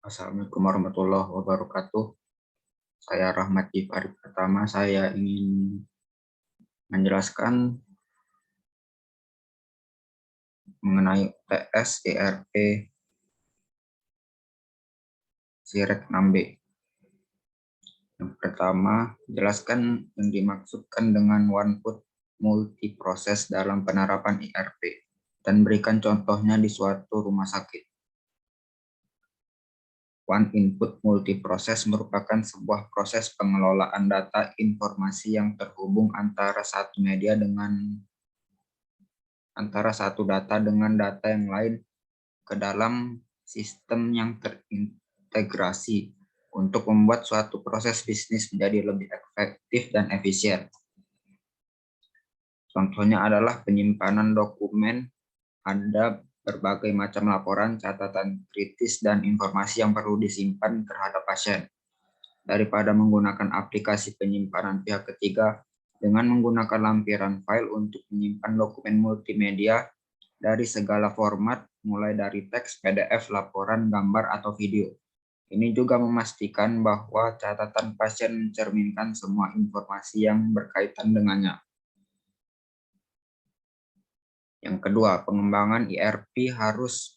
Assalamualaikum warahmatullahi wabarakatuh. Saya Rahmat Gifari. Pertama, saya ingin menjelaskan mengenai UTS ERP Sirek 6B. Yang pertama, jelaskan yang dimaksudkan dengan one put multiproses dalam penerapan ERP dan berikan contohnya di suatu rumah sakit. One input multiproses merupakan sebuah proses pengelolaan data informasi yang terhubung antara satu data dengan data yang lain ke dalam sistem yang terintegrasi untuk membuat suatu proses bisnis menjadi lebih efektif dan efisien. Contohnya adalah penyimpanan dokumen. Ada berbagai macam laporan, catatan kritis, dan informasi yang perlu disimpan terhadap pasien. Daripada menggunakan aplikasi penyimpanan pihak ketiga, dengan menggunakan lampiran file untuk menyimpan dokumen multimedia dari segala format, mulai dari teks, PDF, laporan, gambar, atau video. Ini juga memastikan bahwa catatan pasien mencerminkan semua informasi yang berkaitan dengannya. Yang kedua, pengembangan ERP harus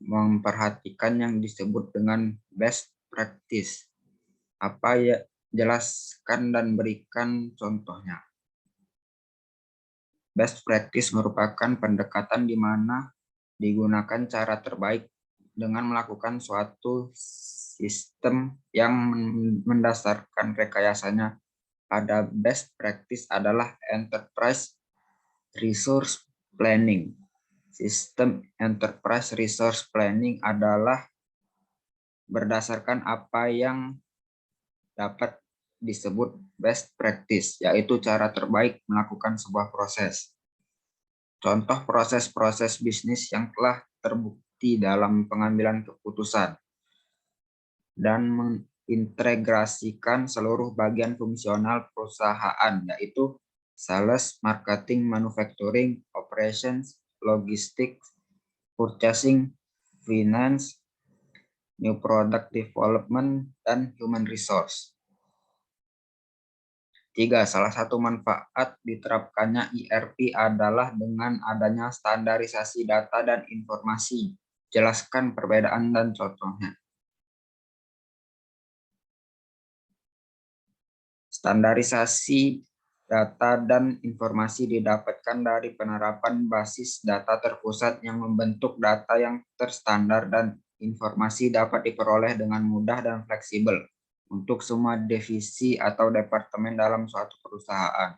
memperhatikan yang disebut dengan best practice. Apa ya? Jelaskan dan berikan contohnya. Best practice merupakan pendekatan di mana digunakan cara terbaik dengan melakukan suatu sistem yang mendasarkan rekayasanya pada best practice adalah enterprise resource planning. Sistem enterprise resource planning adalah berdasarkan apa yang dapat disebut best practice, yaitu cara terbaik melakukan sebuah proses. Contoh proses-proses bisnis yang telah terbukti dalam pengambilan keputusan dan mengintegrasikan seluruh bagian fungsional perusahaan, yaitu sales, marketing, manufacturing, operations, logistics, purchasing, finance, new product development, dan human resource. 3. Salah satu manfaat diterapkannya ERP adalah dengan adanya standarisasi data dan informasi. Jelaskan perbedaan dan contohnya. Standarisasi data dan informasi didapatkan dari penerapan basis data terpusat yang membentuk data yang terstandar dan informasi dapat diperoleh dengan mudah dan fleksibel untuk semua divisi atau departemen dalam suatu perusahaan.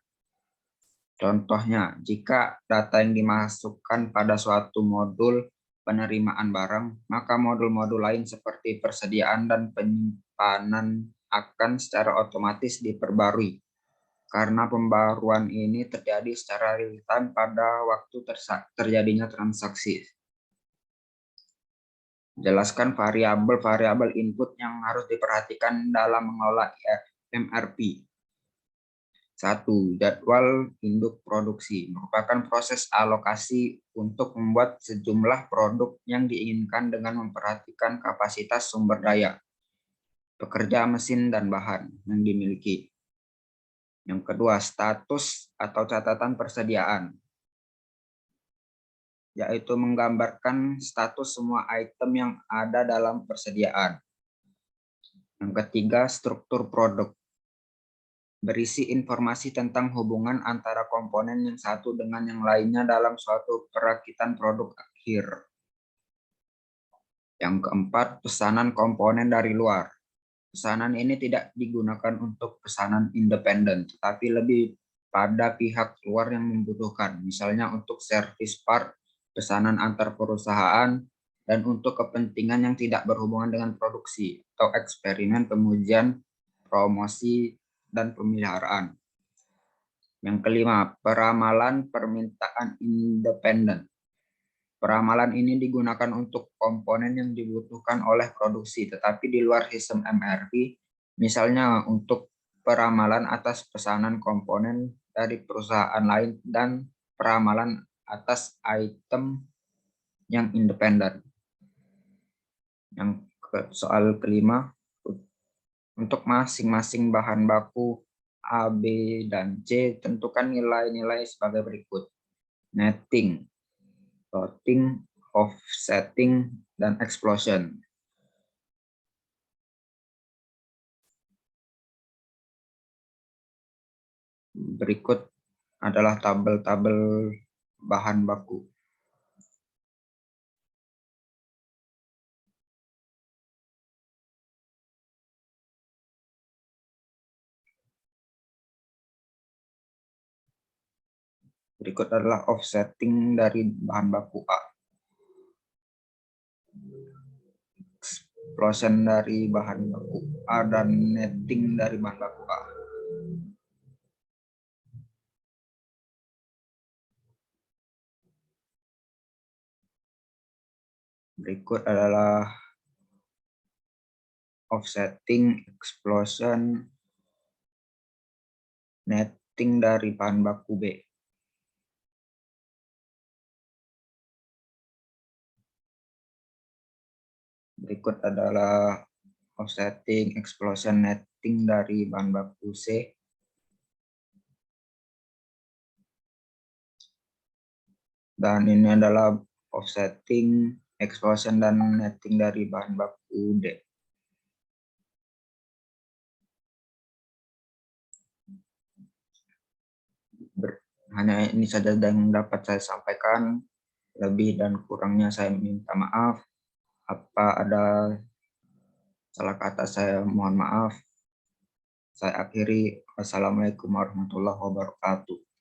Contohnya, jika data yang dimasukkan pada suatu modul penerimaan barang, maka modul-modul lain seperti persediaan dan penyimpanan akan secara otomatis diperbarui. Karena pembaruan ini terjadi secara real-time pada waktu terjadinya transaksi. Jelaskan variabel-variabel input yang harus diperhatikan dalam mengelola MRP. 1. Jadwal induk produksi merupakan proses alokasi untuk membuat sejumlah produk yang diinginkan dengan memperhatikan kapasitas sumber daya, pekerja, mesin, dan bahan yang dimiliki. Yang kedua, status atau catatan persediaan, yaitu menggambarkan status semua item yang ada dalam persediaan. Yang ketiga, struktur produk, berisi informasi tentang hubungan antara komponen yang satu dengan yang lainnya dalam suatu perakitan produk akhir. Yang keempat, pesanan komponen dari luar. Pesanan ini tidak digunakan untuk pesanan independen, tetapi lebih pada pihak luar yang membutuhkan, misalnya untuk servis part, pesanan antar perusahaan, dan untuk kepentingan yang tidak berhubungan dengan produksi atau eksperimen, pengujian, promosi, dan pemeliharaan. Yang kelima, peramalan permintaan independen. Peramalan ini digunakan untuk komponen yang dibutuhkan oleh produksi, tetapi di luar sistem MRP, misalnya untuk peramalan atas pesanan komponen dari perusahaan lain dan peramalan atas item yang independen. Yang Soal kelima, untuk masing-masing bahan baku A, B, dan C, tentukan nilai-nilai sebagai berikut. Netting, loading, offsetting, dan explosion. Berikut adalah tabel-tabel bahan baku. Berikut adalah offsetting dari bahan baku A. Explosion dari bahan baku A dan netting dari bahan baku A. Berikut adalah offsetting, explosion, netting dari bahan baku B. Berikut adalah offsetting, explosion, netting dari bahan baku C. Dan ini adalah offsetting, explosion, dan netting dari bahan baku D. Hanya ini saja yang dapat saya sampaikan. Lebih dan kurangnya saya minta maaf. Apa ada salah kata saya mohon maaf. Saya akhiri. Wassalamualaikum warahmatullahi wabarakatuh.